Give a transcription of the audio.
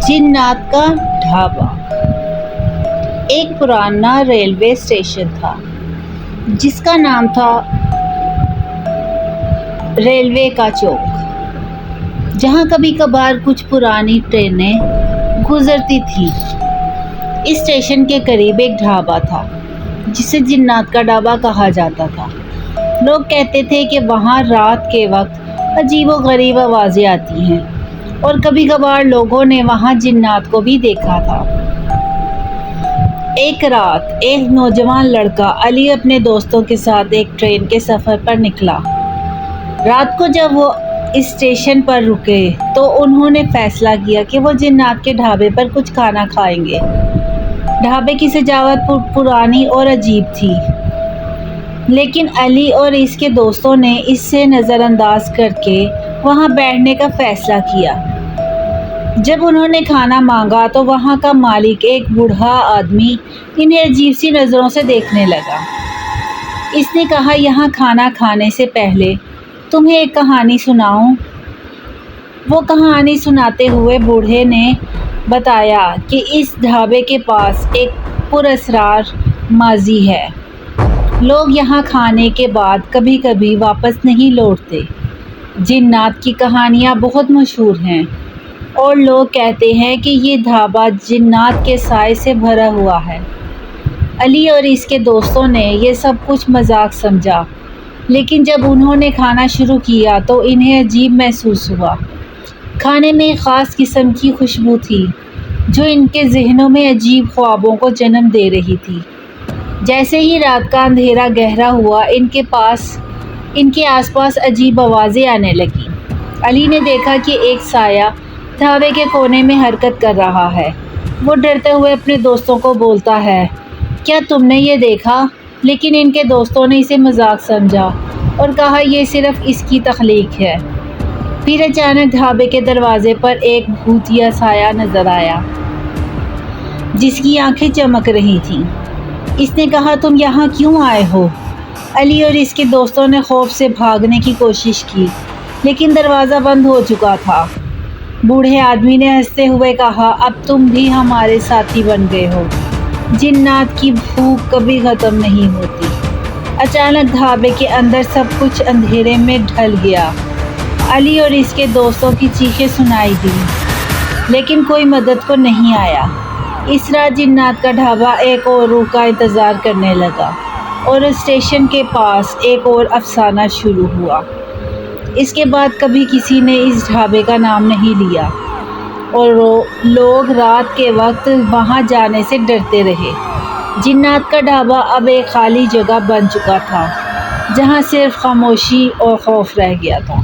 جنات کا ڈھابا ایک پرانا ریلوے اسٹیشن تھا جس کا نام تھا ریلوے کا چوک، جہاں کبھی کبھار کچھ پرانی ٹرینیں گزرتی تھیں۔ اس اسٹیشن کے قریب ایک ڈھابا تھا جسے جنات کا ڈھابا کہا جاتا تھا۔ لوگ کہتے تھے کہ وہاں رات کے وقت عجیب و غریب آوازیں آتی ہیں اور کبھی کبھار لوگوں نے وہاں جنات کو بھی دیکھا تھا۔ ایک رات ایک نوجوان لڑکا علی اپنے دوستوں کے ساتھ ایک ٹرین کے سفر پر نکلا۔ رات کو جب وہ اس اسٹیشن پر رکے تو انہوں نے فیصلہ کیا کہ وہ جنات کے ڈھابے پر کچھ کھانا کھائیں گے۔ ڈھابے کی سجاوٹ پرانی اور عجیب تھی، لیکن علی اور اس کے دوستوں نے اس سے نظر انداز کر کے وہاں بیٹھنے کا فیصلہ کیا۔ جب انہوں نے کھانا مانگا تو وہاں کا مالک، ایک بوڑھا آدمی، انہیں عجیب سی نظروں سے دیکھنے لگا۔ اس نے کہا، یہاں کھانا کھانے سے پہلے تمہیں ایک کہانی سناؤں؟ وہ کہانی سناتے ہوئے بوڑھے نے بتایا کہ اس ڈھابے کے پاس ایک پراسرار ماضی ہے۔ لوگ یہاں کھانے کے بعد کبھی کبھی واپس نہیں لوٹتے۔ جنات کی کہانیاں بہت مشہور ہیں اور لوگ کہتے ہیں کہ یہ ڈھابا جنات کے سائے سے بھرا ہوا ہے۔ علی اور اس کے دوستوں نے یہ سب کچھ مذاق سمجھا، لیکن جب انہوں نے کھانا شروع کیا تو انہیں عجیب محسوس ہوا۔ کھانے میں ایک خاص قسم کی خوشبو تھی جو ان کے ذہنوں میں عجیب خوابوں کو جنم دے رہی تھی۔ جیسے ہی رات کا اندھیرا گہرا ہوا، ان کے آس پاس عجیب آوازیں آنے لگیں۔ علی نے دیکھا کہ ایک سایہ ڈھابے کے کونے میں حرکت کر رہا ہے۔ وہ ڈرتے ہوئے اپنے دوستوں کو بولتا ہے، کیا تم نے یہ دیکھا؟ لیکن ان کے دوستوں نے اسے مذاق سمجھا اور کہا یہ صرف اس کی تخلیق ہے۔ پھر اچانک ڈھابے کے دروازے پر ایک بھوتیا سایہ نظر آیا جس کی آنکھیں چمک رہی تھیں۔ اس نے کہا، تم یہاں کیوں آئے ہو؟ علی اور اس کے دوستوں نے خوف سے بھاگنے کی کوشش کی، لیکن دروازہ بند ہو چکا تھا۔ بوڑھے آدمی نے ہنستے ہوئے کہا، اب تم بھی ہمارے ساتھی بن گئے ہو۔ جنات کی بھوک کبھی ختم نہیں ہوتی۔ اچانک ڈھابے کے اندر سب کچھ اندھیرے میں ڈھل گیا۔ علی اور اس کے دوستوں کی چیخیں سنائی دیں، لیکن کوئی مدد کو نہیں آیا۔ اس رات جنات کا ڈھابا ایک اور روح کا انتظار کرنے لگا اور اسٹیشن کے پاس ایک اور افسانہ شروع ہوا۔ اس کے بعد کبھی کسی نے اس ڈھابے کا نام نہیں لیا اور لوگ رات کے وقت وہاں جانے سے ڈرتے رہے۔ جنات کا ڈھابا اب ایک خالی جگہ بن چکا تھا جہاں صرف خاموشی اور خوف رہ گیا تھا۔